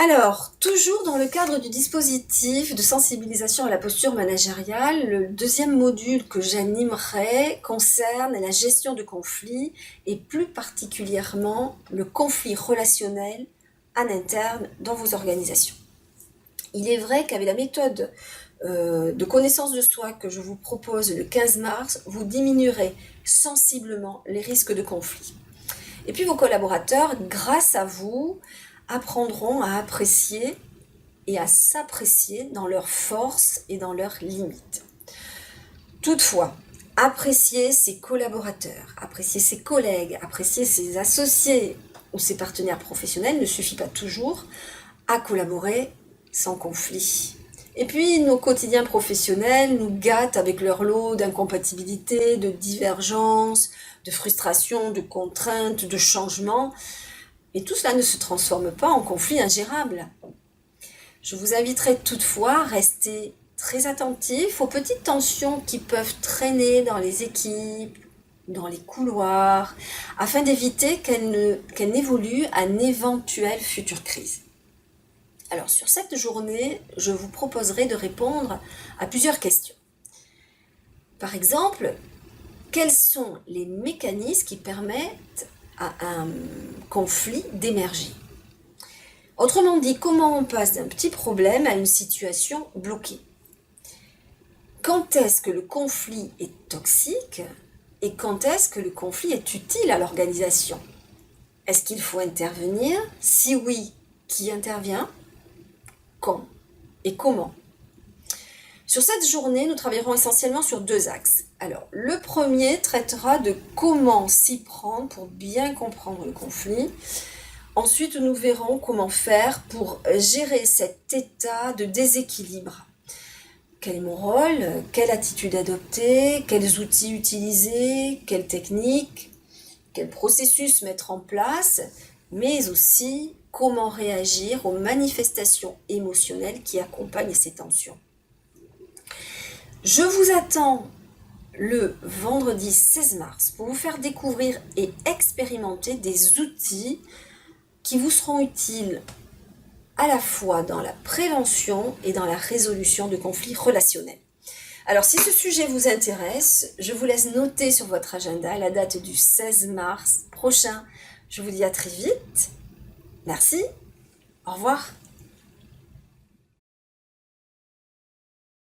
Alors, toujours dans le cadre du dispositif de sensibilisation à la posture managériale, le deuxième module que j'animerai concerne la gestion de conflits et plus particulièrement le conflit relationnel en interne dans vos organisations. Il est vrai qu'avec la méthode de connaissance de soi que je vous propose le 15 mars, vous diminuerez sensiblement les risques de conflit. Et puis vos collaborateurs, grâce à vous, apprendront à apprécier et à s'apprécier dans leurs forces et dans leurs limites. Toutefois, apprécier ses collaborateurs, apprécier ses collègues, apprécier ses associés ou ses partenaires professionnels ne suffit pas toujours à collaborer sans conflit. Et puis, nos quotidiens professionnels nous gâtent avec leur lot d'incompatibilités, de divergences, de frustrations, de contraintes, de changements. Et tout cela ne se transforme pas en conflit ingérable. Je vous inviterai toutefois à rester très attentif aux petites tensions qui peuvent traîner dans les équipes, dans les couloirs, afin d'éviter qu'elles n'évoluent à une éventuelle future crise. Alors sur cette journée, je vous proposerai de répondre à plusieurs questions. Par exemple, quels sont les mécanismes qui permettent à un conflit d'émerger? Autrement dit, comment on passe d'un petit problème à une situation bloquée? Quand est-ce que le conflit est toxique et quand est-ce que le conflit est utile à l'organisation? Est-ce qu'il faut intervenir? Si oui, qui intervient? Quand et comment? Sur cette journée, nous travaillerons essentiellement sur deux axes. Alors, le premier traitera de comment s'y prendre pour bien comprendre le conflit. Ensuite, nous verrons comment faire pour gérer cet état de déséquilibre. Quel est mon rôle? Quelle attitude adopter? Quels outils utiliser? Quelles techniques? Quel processus mettre en place? Mais aussi, comment réagir aux manifestations émotionnelles qui accompagnent ces tensions. Je vous attends le vendredi 16 mars pour vous faire découvrir et expérimenter des outils qui vous seront utiles à la fois dans la prévention et dans la résolution de conflits relationnels. Alors, si ce sujet vous intéresse, je vous laisse noter sur votre agenda la date du 16 mars prochain. Je vous dis à très vite. Merci. Au revoir.